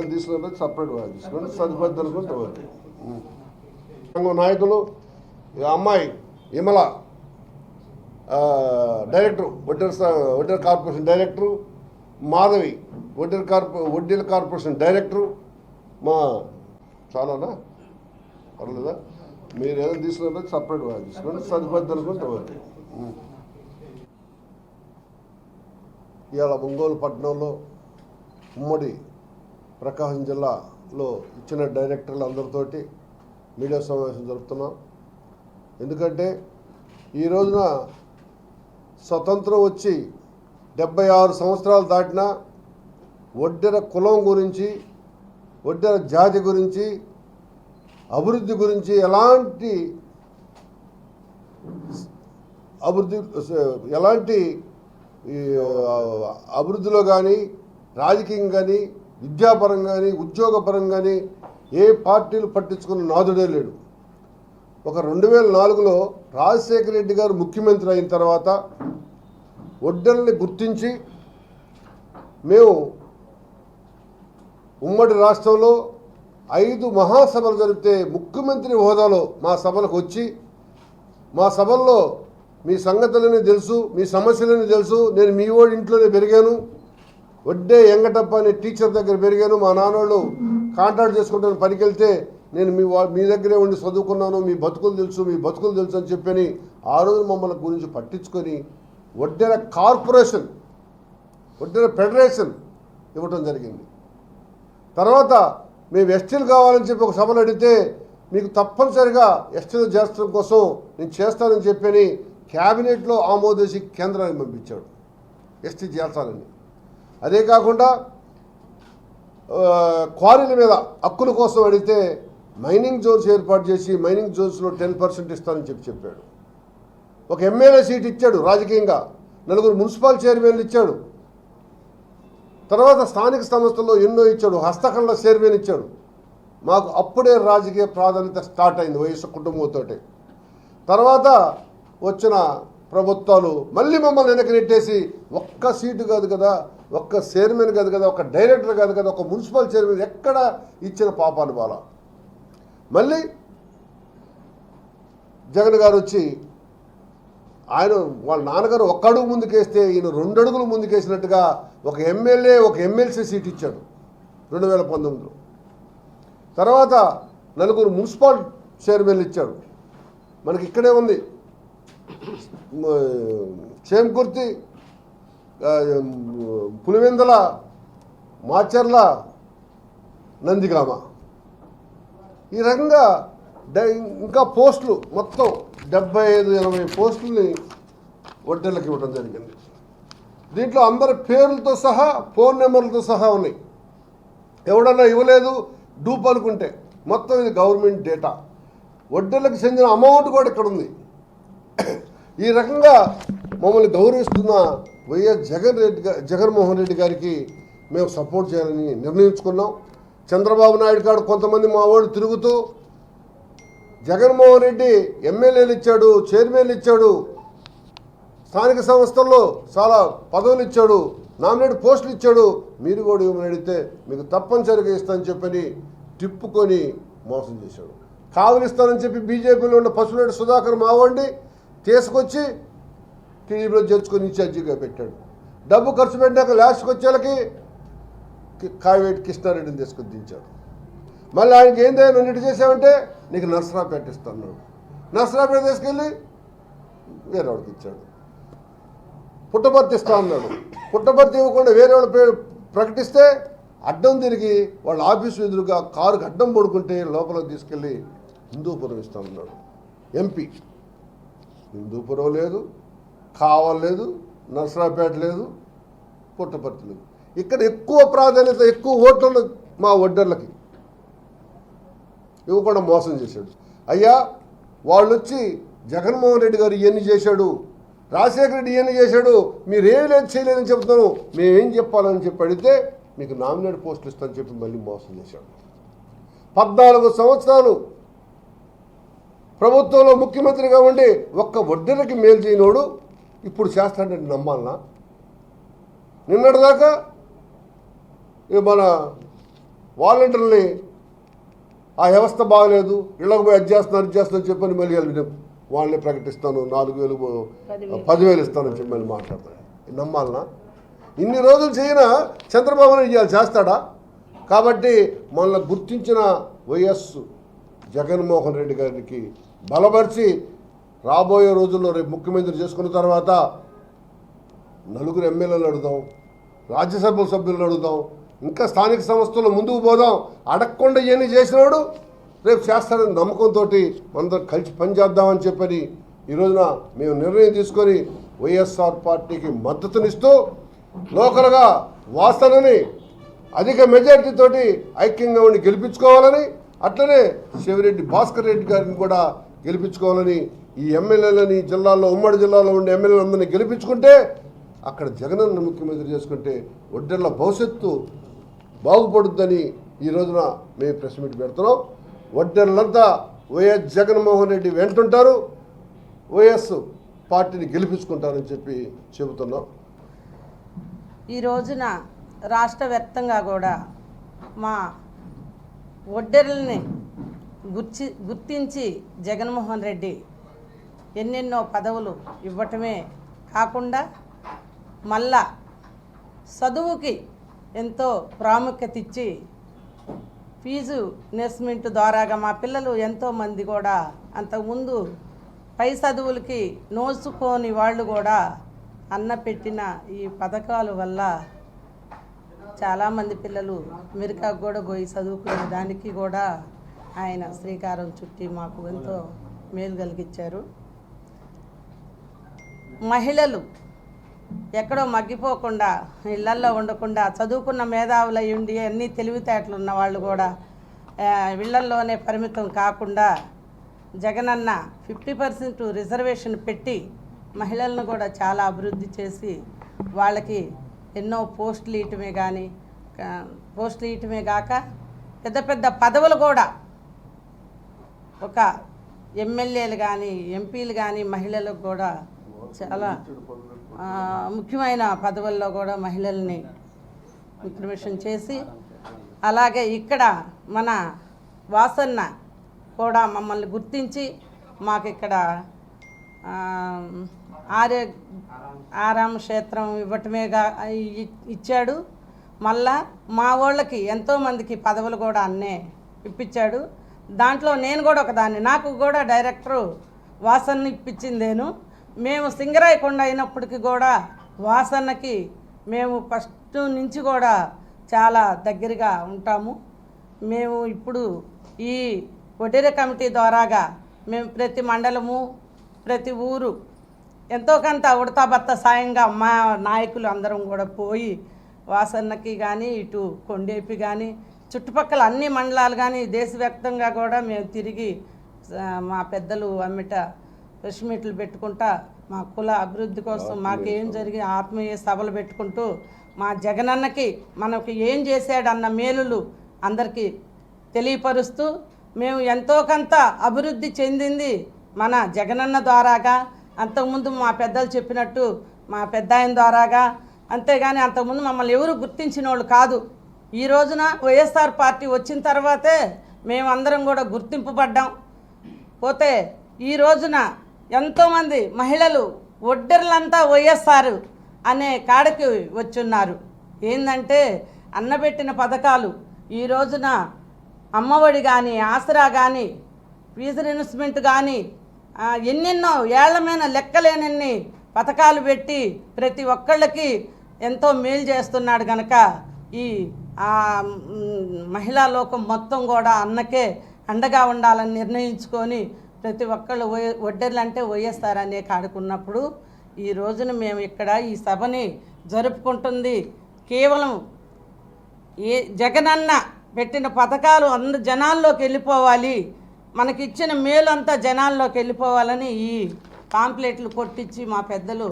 ఏదైనా తీసుకున్నప్పుడు సపరేట్గా తీసుకోండి, సరిపోద్ది అనుకుంటే నాయకులు అమ్మాయి విమల డైరెక్టర్ వడ్డెర కార్పొరేషన్ డైరెక్టరు, మాధవి వడ్డీల కార్పొరేషన్ డైరెక్టరు. మా చాలానా పర్లేదా? మీరు ఏదైనా తీసుకున్నప్పుడు సపరేట్గా తీసుకోండి, సరిపోద్ది అనుకుంటే ఇవాళ ఒంగోలు పట్టణంలో ఉమ్మడి ప్రకాశం జిల్లాలో ఇచ్చిన డైరెక్టర్లు అందరితోటి మీడియా సమావేశం జరుపుతున్నాం. ఎందుకంటే ఈ రోజున స్వతంత్రం వచ్చి 76 సంవత్సరాలు దాటినా వడ్డెర కులం గురించి, వడ్డెర జాతి గురించి, అభివృద్ధి గురించి ఎలాంటి అభివృద్ధిలో కానీ, రాజకీయం కానీ, విద్యాపరంగా కానీ, ఉద్యోగపరంగా కానీ ఏ పార్టీలు పట్టించుకున్న నాదుడే లేడు. ఒక 2004లో రాజశేఖర రెడ్డి గారు ముఖ్యమంత్రి అయిన తర్వాత వడ్డెరల్ని గుర్తించి మేము ఉమ్మడి రాష్ట్రంలో 5 మహాసభలు జరిపితే ముఖ్యమంత్రి హోదాలో మా సభలకు వచ్చి, మా సభల్లో మీ సంగతులని తెలుసు, మీ సమస్యలని తెలుసు, నేను మీ ఓడి ఇంట్లోనే పెరిగాను, వడ్డే ఎంగటప్ప అనే టీచర్ దగ్గర పెరిగాను, మా నాన్నోళ్ళు కాంట్రాక్ట్ చేసుకుంటాను పనికి వెళ్తే నేను మీ దగ్గరే ఉండి చదువుకున్నాను, మీ బతుకులు తెలుసు అని చెప్పని ఆ రోజు మమ్మల్ని గురించి పట్టించుకొని వడ్డెర కార్పొరేషన్, వడ్డెర ఫెడరేషన్ ఇవ్వటం జరిగింది. తర్వాత మేము ఎస్టీలు కావాలని చెప్పి ఒక సభలు అడిగితే మీకు తప్పనిసరిగా ఎస్టీలు చేర్చడం కోసం నేను చేస్తానని చెప్పని క్యాబినెట్లో ఆమోదించి కేంద్రానికి పంపించాడు ఎస్టీ చేర్చాలని. అదే కాకుండా క్వారీల మీద హక్కుల కోసం అడిగితే మైనింగ్ జోన్స్ ఏర్పాటు చేసి మైనింగ్ జోన్స్లో 10% ఇస్తానని చెప్పాడు. ఒక ఎమ్మెల్యే సీట్ ఇచ్చాడు, రాజకీయంగా 4 మున్సిపల్ చైర్మన్లు ఇచ్చాడు. తర్వాత స్థానిక సంస్థల్లో ఎన్నో ఇచ్చాడు, హస్తకళ చైర్మన్ ఇచ్చాడు. మాకు అప్పుడే రాజకీయ ప్రాధాన్యత స్టార్ట్ అయింది వైఎస్ఆర్ కుటుంబంతో. తర్వాత వచ్చిన ప్రభుత్వాలు మళ్ళీ మమ్మల్ని వెనక్కి నెట్టేసి ఒక్క సీటు కాదు కదా, ఒక్క చైర్మన్ కాదు కదా, ఒక డైరెక్టర్ కాదు కదా, ఒక మున్సిపల్ చైర్మన్ ఎక్కడ ఇచ్చిన పాపాలు బాల. మళ్ళీ జగన్ గారు వచ్చి ఆయన వాళ్ళ నాన్నగారు 1 అడుగు ముందుకేస్తే ఈయన 2 అడుగులు ముందుకేసినట్టుగా ఒక ఎమ్మెల్యే, ఒక ఎమ్మెల్సీ సీట్ ఇచ్చాడు 2019లో. తర్వాత 4 మున్సిపల్ చైర్మన్లు ఇచ్చాడు. మనకి ఇక్కడే ఉంది చేమకుర్తి, పులివెందల, మాచర్ల, నందిగామ. ఈ రకంగా ఇంకా పోస్టులు మొత్తం 75-80 పోస్టుల్ని వడ్డెర్లకు ఇవ్వడం జరిగింది. దీంట్లో అందరి పేర్లతో సహా, ఫోన్ నెంబర్లతో సహా ఉన్నాయి. ఎవడన్నా ఇవ్వలేదు డూప్ అనుకుంటే మొత్తం ఇది గవర్నమెంట్ డేటా. వడ్డెర్లకు చెందిన అమౌంట్ కూడా ఇక్కడ ఉంది. ఈ రకంగా మమ్మల్ని గౌరవిస్తున్న వైఎస్ జగన్మోహన్ రెడ్డి గారికి మేము సపోర్ట్ చేయాలని నిర్ణయించుకున్నాం. చంద్రబాబు నాయుడు గారు కొంతమంది మా వాడు తిరుగుతూ జగన్మోహన్ రెడ్డి ఎమ్మెల్యేలు ఇచ్చాడు, చైర్మన్లు ఇచ్చాడు, స్థానిక సంస్థల్లో చాలా పదవులు ఇచ్చాడు, నామినేట్ పోస్టులు ఇచ్చాడు, మీరు కూడా ఇవ్వమని అడిగితే మీకు తప్పనిసరిగా ఇస్తానని చెప్పని తిప్పుకొని మోసం చేశాడు. కావలిస్తానని చెప్పి బీజేపీలో ఉన్న పసుపులేటి సుధాకర్ మావండి తీసుకొచ్చి టీడీపీలో చేర్చుకొని ఇన్ఛార్జిగా పెట్టాడు. డబ్బు ఖర్చు పెట్టాక లాస్ట్కి వచ్చేళ్ళకి కావేటి కృష్ణారెడ్డిని తీసుకొని దించాడు. మళ్ళీ ఆయనకి ఏందైనా నన్నిటి చేసామంటే నీకు నర్సరాపేట ఇస్తాను, నర్సరాపేట తీసుకెళ్ళి వేరే వాడికి ఇచ్చాడు. పుట్టపర్తి ఇస్తా అన్నాడు, పుట్టపర్తి ఇవ్వకుండా వేరే వాళ్ళ పేరు ప్రకటిస్తే అడ్డం తిరిగి వాళ్ళ ఆఫీసు ఎదురుగా కారుకి అడ్డం పడుకుంటే లోపలికి తీసుకెళ్ళి హిందూపురం ఇస్తామన్నాడు. ఎంపీ హిందూపురం లేదు, కావల్ లేదు, నర్సరాపేట లేదు, పుట్టపర్తి లేదు. ఇక్కడ ఎక్కువ ప్రాధాన్యత, ఎక్కువ ఓట్లు మా వడ్డర్లకి ఇవ్వకుండా మోసం చేశాడు. అయ్యా వాళ్ళు వచ్చి జగన్మోహన్ రెడ్డి గారు ఇవన్నీ చేశాడు, రాజశేఖర రెడ్డి ఇవన్నీ చేశాడు, మీరేం లేదు చేయలేదని చెప్తాను, మేమేం చెప్పాలని చెప్పి అడిగితే మీకు నామినేట్ పోస్టులు ఇస్తామని చెప్పి మళ్ళీ మోసం చేశాడు. 14 సంవత్సరాలు ప్రభుత్వంలో ముఖ్యమంత్రిగా ఉండి ఒక్క వడ్డీలకి మేలు చేయనోడు ఇప్పుడు చేస్తాడంటే నమ్మాలనా? నిన్నటిదాకా మన వాలంటీర్లని ఆ వ్యవస్థ బాగలేదు, ఇళ్ళకు పోయి అది చేస్తున్నారు చెప్పని మళ్ళీ వాళ్ళని ప్రకటిస్తాను, 4,000 10,000 ఇస్తానని చెప్పి మళ్ళీ మాట్లాడతాను. నమ్మాలనా? ఇన్ని రోజులు చేయన చంద్రబాబు నాయుడు ఇవాళ చేస్తాడా? కాబట్టి మనల్ని గుర్తించిన వైఎస్ జగన్మోహన్ రెడ్డి గారికి బలపరిచి రాబోయే రోజుల్లో రేపు ముఖ్యమంత్రి చేసుకున్న తర్వాత 4 ఎమ్మెల్యేలు అడుగుదాం, రాజ్యసభ సభ్యులను అడుగుదాం, ఇంకా స్థానిక సంస్థల్లో ముందుకు పోదాం. అడగకుండా ఇవన్నీ చేసినాడు రేపు చేస్తాడని నమ్మకంతో మనందరం కలిసి పనిచేద్దామని చెప్పని ఈ రోజున మేము నిర్ణయం తీసుకొని వైఎస్ఆర్ పార్టీకి మద్దతునిస్తూ లోకల్గా వాసనని అధిక మెజారిటీతోటి ఐక్యంగా ఉండి గెలిపించుకోవాలని, అట్లనే శివరెడ్డి భాస్కర్ రెడ్డి గారిని కూడా గెలిపించుకోవాలని, ఈ ఎమ్మెల్యేలని జిల్లాలో ఉమ్మడి జిల్లాలో ఉండే ఎమ్మెల్యేలందరినీ గెలిపించుకుంటే అక్కడ జగనన్న ముఖ్యమంత్రి చేసుకుంటే ఒడ్డెర్ల భవిష్యత్తు బాగుపడుద్దని ఈ రోజున మేము ప్రెస్ మీట్ పెడుతున్నాం. ఒడ్డెర్లంతా వైఎస్ జగన్మోహన్ రెడ్డి వెంటుంటారు, వైఎస్ పార్టీని గెలిపించుకుంటారని చెప్పి చెబుతున్నాం. ఈ రోజున రాష్ట్ర వ్యాప్తంగా కూడా మా ఒడ్డెర్లని గుర్తించి జగన్మోహన్ రెడ్డి ఎన్నెన్నో పదవులు ఇవ్వటమే కాకుండా మళ్ళా చదువుకి ఎంతో ప్రాముఖ్యత ఇచ్చి ఫీజు ఇన్వెస్ట్మెంట్ ద్వారాగా మా పిల్లలు ఎంతోమంది కూడా అంతకుముందు పై చదువులకి నోచుకోని వాళ్ళు కూడా అన్న పెట్టిన ఈ పథకాల వల్ల చాలామంది పిల్లలు అమెరికాకు కూడా పోయి చదువుకునే దానికి కూడా ఆయన శ్రీకారం చుట్టి మాకు ఎంతో మేలు కలిగించారు. మహిళలు ఎక్కడో మగ్గిపోకుండా ఇళ్లల్లో ఉండకుండా చదువుకున్న మేధావులు ఉండి అన్నీ తెలివితేటలు ఉన్న వాళ్ళు కూడా ఇళ్లల్లోనే పరిమితం కాకుండా జగనన్న 50% రిజర్వేషన్ పెట్టి మహిళలను కూడా చాలా అభివృద్ధి చేసి వాళ్ళకి ఎన్నో పోస్టులు ఇయటమే కాక పెద్ద పెద్ద పదవులు కూడా ఒక ఎమ్మెల్యేలు కానీ ఎంపీలు కానీ మహిళలకు కూడా చాలా ముఖ్యమైన పదవుల్లో కూడా మహిళల్ని ఇంప్లిమెంటేషన్ చేసి, అలాగే ఇక్కడ మన వాసన్న కూడా మమ్మల్ని గుర్తించి మాకు ఇక్కడ ఆరామ క్షేత్రం ఇవ్వటమేగా ఇచ్చాడు. మళ్ళా మా వాళ్ళకి ఎంతోమందికి పదవులు కూడా అన్నే ఇప్పించాడు. దాంట్లో నేను కూడా ఒకదాన్ని, నాకు కూడా డైరెక్టరు వాసన్న ఇప్పించిందేను. మేము సింగరాయకొండ అయినప్పటికీ కూడా వాసన్నకి మేము ఫస్ట్ నుంచి కూడా చాలా దగ్గరగా ఉంటాము. మేము ఇప్పుడు ఈ ఒడ్డెర కమిటీ ద్వారాగా మేము ప్రతి మండలము ప్రతి ఊరు ఎంతో కొంత ఉడతాబత్త సాయంగా మా నాయకులు అందరం కూడా పోయి వాసన్నకి కానీ ఇటు కొండేపి కానీ చుట్టుపక్కల అన్ని మండలాలు కానీ దేశవ్యాప్తంగా కూడా మేము తిరిగి మా పెద్దలు అమ్మిట ప్రెస్ మీట్లు పెట్టుకుంటా మా కుల అభివృద్ధి కోసం మాకేం జరిగి ఆత్మీయ సభలు పెట్టుకుంటూ మా జగనన్నకి మనకి ఏం చేశాడన్న మేలులు అందరికీ తెలియపరుస్తూ మేము ఎంతో కొంత అభివృద్ధి చెందింది మన జగనన్న ద్వారాగా, అంతకుముందు మా పెద్దలు చెప్పినట్టు మా పెద్ద ఆయన ద్వారాగా, అంతేగాని అంతకుముందు మమ్మల్ని ఎవరు గుర్తించిన వాళ్ళు కాదు. ఈ రోజున వైఎస్ఆర్ పార్టీ వచ్చిన తర్వాతే మేమందరం కూడా గుర్తింపబడ్డాం. పోతే ఈ రోజున ఎంతోమంది మహిళలు ఒడ్డెర్లంతా వైఎస్ఆర్ అనే కాడకి వచ్చున్నారు. ఏంటంటే అన్నబెట్టిన పథకాలు ఈ రోజున అమ్మఒడి కానీ ఆసరా కానీ ఫీజు రియిన్వెస్ట్మెంట్ కానీ ఎన్నెన్నో ఏళ్లమైన లెక్కలేనన్ని పథకాలు పెట్టి ప్రతి ఒక్కళ్ళకి ఎంతో మేలు చేస్తున్నాడు కనుక ఈ మహిళా లోకం మొత్తం కూడా అన్నకే అండగా ఉండాలని నిర్ణయించుకొని ప్రతి ఒక్కళ్ళు ఒడ్డెర్లు అంటే వైఎస్ఆర్ అనే కాడుకున్నప్పుడు ఈ రోజున మేము ఇక్కడ ఈ సభని జరుపుకుంటుంది కేవలం జగనన్న పెట్టిన పథకాలు అందరు జనాల్లోకి వెళ్ళిపోవాలి, మనకిచ్చిన మేలు అంతా జనాల్లోకి వెళ్ళిపోవాలని ఈ పాంప్లెట్లు కొట్టించి మా పెద్దలు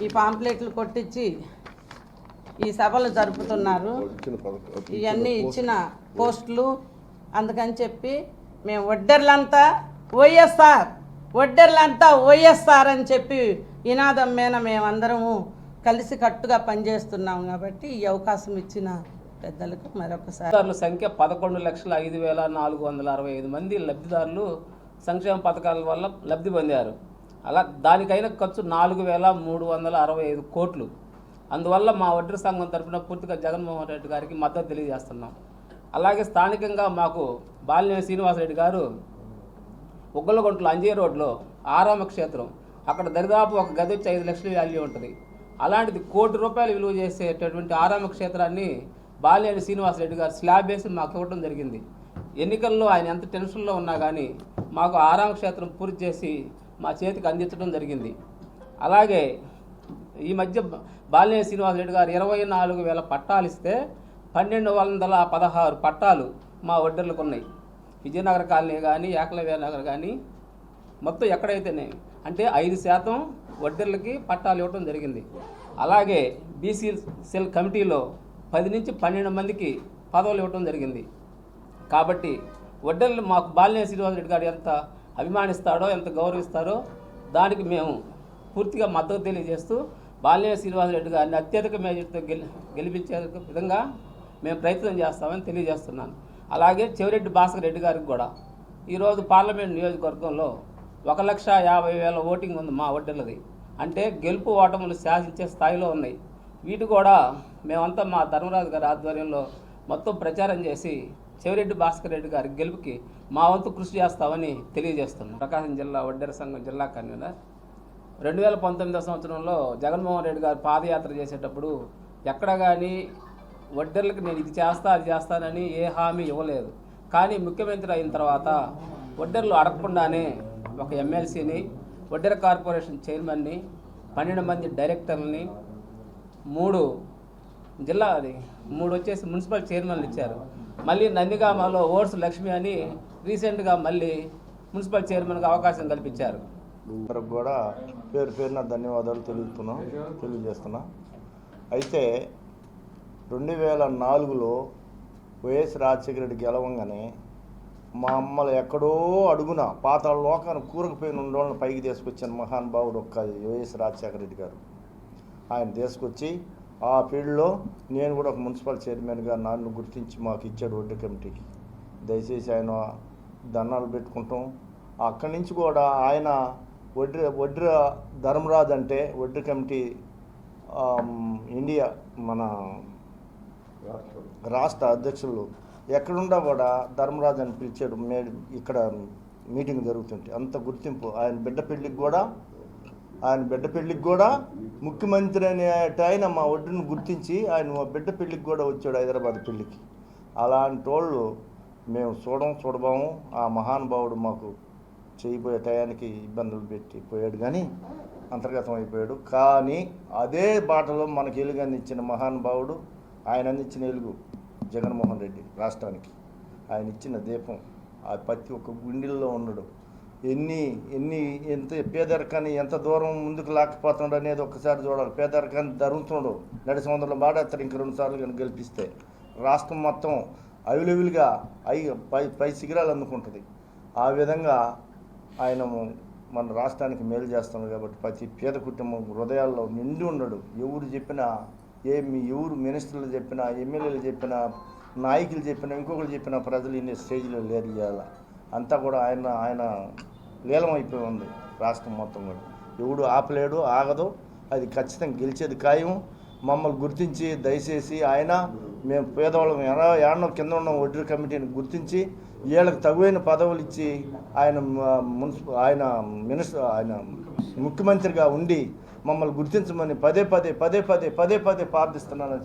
ఈ పాంప్లెట్లు కొట్టించి ఈ సభలు జరుపుతున్నారు. ఇవన్నీ ఇచ్చిన పోస్టులు అందుకని చెప్పి మేము ఒడ్డెర్లంతా వైఎస్ఆర్ అని చెప్పి నినాదం మీద మేమందరము కలిసి కట్టుగా పనిచేస్తున్నాం. కాబట్టి ఈ అవకాశం ఇచ్చిన పెద్దలకు మరొకసారి. లబ్ధిదారుల సంఖ్య 11,05,465 మంది లబ్ధిదారులు సంక్షేమ పథకాల వల్ల లబ్ధి పొందారు. అలా దానికైన ఖర్చు 4,365 కోట్లు. అందువల్ల మా వడ్డీ సంఘం తరఫున పూర్తిగా జగన్మోహన్ రెడ్డి గారికి మద్దతు తెలియజేస్తున్నాం. అలాగే స్థానికంగా మాకు బాలినేని శ్రీనివాసరెడ్డి గారు ఉగ్గలగుంటలో అంజయ్య రోడ్లో ఆరామ క్షేత్రం, అక్కడ దరిదాపు ఒక గది వచ్చి 5 లక్షల వాల్యూ ఉంటుంది. అలాంటిది ₹1 కోటి విలువ చేసేటటువంటి ఆరామ క్షేత్రాన్ని బాలినేని శ్రీనివాసరెడ్డి గారు స్లాబ్ వేసి మాకు ఇవ్వడం జరిగింది. ఎన్నికల్లో ఆయన ఎంత టెన్షన్లో ఉన్నా కానీ మాకు ఆరామ క్షేత్రం పూర్తి చేసి మా చేతికి అందించడం జరిగింది. అలాగే ఈ మధ్య బాలినేని శ్రీనివాసరెడ్డి గారు 24,000 పట్టాలు ఇస్తే 1,216 పట్టాలు మా వడ్డర్లకు ఉన్నాయి. విజయనగర కాలనీ కానీ ఏకలవ్య నగర్ కానీ మొత్తం ఎక్కడైతేనే అంటే 5% వడ్డర్లకి పట్టాలు ఇవ్వడం జరిగింది. అలాగే బీసీ సెల్ కమిటీలో 10 నుంచి 12 మందికి పదవులు ఇవ్వడం జరిగింది. కాబట్టి వడ్డర్లు మాకు బాలినేని శ్రీనివాసరెడ్డి గారు ఎంత అభిమానిస్తాడో, ఎంత గౌరవిస్తారో దానికి మేము పూర్తిగా మద్దతు తెలియజేస్తూ బాలినేని శ్రీనివాసరెడ్డి గారిని అత్యధిక మేజర్తో గెలిపించే విధంగా మేము ప్రయత్నం చేస్తామని తెలియజేస్తున్నాను. అలాగే చెవిరెడ్డి భాస్కర్ రెడ్డి గారికి కూడా ఈరోజు పార్లమెంట్ నియోజకవర్గంలో 1,50,000 ఓటింగ్ ఉంది మా వడ్డర్లది. అంటే గెలుపు ఓటములు శాసించే స్థాయిలో ఉన్నాయి. వీటి కూడా మేమంతా మా ధర్మరాజు గారి ఆధ్వర్యంలో మొత్తం ప్రచారం చేసి చెవిరెడ్డి భాస్కర్ రెడ్డి గారి గెలుపుకి మా వంతు కృషి చేస్తామని తెలియజేస్తున్నాం. ప్రకాశం జిల్లా వడ్డెర సంఘం జిల్లా కన్వీనర్. 2019 సంవత్సరంలో జగన్మోహన్ రెడ్డి గారు పాదయాత్ర చేసేటప్పుడు ఎక్కడ కానీ వడ్డెర్లకు నేను ఇది చేస్తా అది చేస్తానని ఏ హామీ ఇవ్వలేదు. కానీ ముఖ్యమంత్రి అయిన తర్వాత వడ్డెర్లు అడగకుండానే ఒక ఎమ్మెల్సీని, వడ్డెర కార్పొరేషన్ చైర్మన్ని, 12 మంది డైరెక్టర్లని, 3 వచ్చేసి మున్సిపల్ చైర్మన్లు ఇచ్చారు. మళ్ళీ నందిగామలో ఓట్స్ లక్ష్మి అని రీసెంట్గా మళ్ళీ మున్సిపల్ చైర్మన్గా అవకాశం కల్పించారు. అందరికి కూడా పేరున ధన్యవాదాలు తెలియజేస్తున్నా. అయితే 2004లో వైఎస్ రాజశేఖర రెడ్డి గెలవంగానే మా అమ్మలు ఎక్కడో అడుగున పాతాళ లోకాన్ని కూరకపోయిన ఉండోళ్ళని పైకి తీసుకొచ్చిన మహానుభావుడు ఒక్క వైఎస్ రాజశేఖర రెడ్డి గారు. ఆయన తీసుకొచ్చి ఆ ఫీల్డ్లో నేను కూడా ఒక మున్సిపల్ చైర్మన్గా నన్ను గుర్తించి మాకు ఇచ్చాడు వడ్డీ కమిటీకి. దయచేసి ఆయన దండాలు పెట్టుకుంటాం. అక్కడి నుంచి కూడా ఆయన వడ్డీ ధర్మరాజు అంటే వడ్డీ కమిటీ ఇండియా మన రాష్ట్ర అధ్యక్షులు ఎక్కడున్నా కూడా ధర్మరాజు అని పిలిచాడు. ఇక్కడ మీటింగ్ జరుగుతుంటే అంత గుర్తింపు. ఆయన బిడ్డ పెళ్ళికి కూడా ముఖ్యమంత్రి అనే ఆయన మా వడ్డీని గుర్తించి ఆయన మా బిడ్డ పెళ్ళికి కూడా వచ్చాడు, హైదరాబాద్ పెళ్ళికి. అలాంటి వాళ్ళు మేము చూడబాము. ఆ మహానుభావుడు మాకు చేయబోయే టయానికి ఇబ్బందులు పెట్టి పోయాడు, కానీ అంతర్గతం అయిపోయాడు. కానీ అదే బాటలో మనకు వెలుగు అందించిన మహానుభావుడు, ఆయన అందించిన వెలుగు జగన్మోహన్ రెడ్డి రాష్ట్రానికి. ఆయన ఇచ్చిన దీపం ఆ ప్రతి ఒక్క గుండెల్లో ఉన్నాడు. ఎంత పేదరికాన్ని ఎంత దూరం ముందుకు లాక్కపోతున్నాడు అనేది ఒక్కసారి చూడాలి. పేదరికాన్ని ధరుతున్నాడు, నడి సముద్రంలో బాడేస్తాడు. ఇంక 2 సార్లు కానీ గెలిపిస్తే రాష్ట్రం మొత్తం అవైలబుల్గా పై శిఖరాలు అందుకుంటుంది. ఆ విధంగా ఆయన మన రాష్ట్రానికి మేలు చేస్తున్నాడు. కాబట్టి ప్రతి పేద కుటుంబం హృదయాల్లో నిండి ఉన్నాడు. ఎవరు చెప్పినా, ఎవరు మినిస్టర్లు చెప్పినా, ఎమ్మెల్యేలు చెప్పినా, నాయకులు చెప్పినా, ఇంకొకరు చెప్పినా ప్రజలు ఇన్ని స్టేజ్లో లేరు. ఇవాళ అంతా కూడా ఆయన లీలమైపోయి ఉంది రాష్ట్రం మొత్తం కూడా. ఎవడు ఆపలేడు, ఆగదు. అది ఖచ్చితంగా గెలిచేది ఖాయం. మమ్మల్ని గుర్తించి దయచేసి మేము పేదవాళ్ళం ఏడనో కింద ఉన్న వడ్డీ కమిటీని గుర్తించి వీళ్ళకి తగువైన పదవులు ఇచ్చి ఆయన ముఖ్యమంత్రిగా ఉండి మమ్మల్ని గుర్తించమని పదే పదే ప్రార్థిస్తున్నాను.